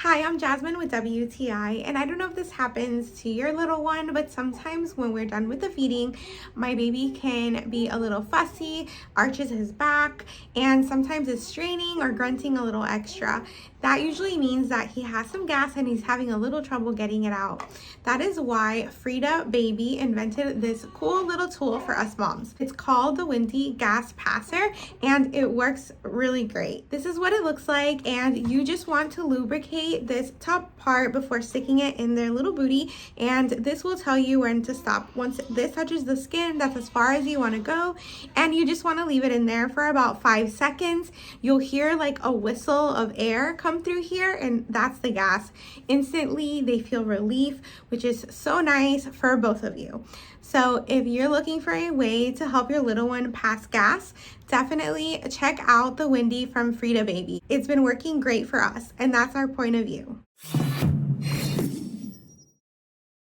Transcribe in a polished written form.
Hi, I'm Jasmine with WTI, and I don't know if this happens to your little one, but sometimes when we're done with the feeding, my baby can be a little fussy, arches his back, and sometimes is straining or grunting a little extra. That usually means that he has some gas and he's having a little trouble getting it out. That is why Frida Baby invented this cool little tool for us moms. It's called the Windi Gas Passer, and it works really great. This is what it looks like, and you just want to lubricate this top part before sticking it in their little booty, and this will tell you when to stop. Once this touches the skin, that's as far as you want to go, and you just want to leave it in there for about 5 seconds. You'll hear like a whistle of air come through here, and that's the gas. Instantly they feel relief, which is so nice for both of you. So if you're looking for a way to help your little one pass gas, definitely check out the Windi from Frida Baby. It's been working great for us, and that's our point of view.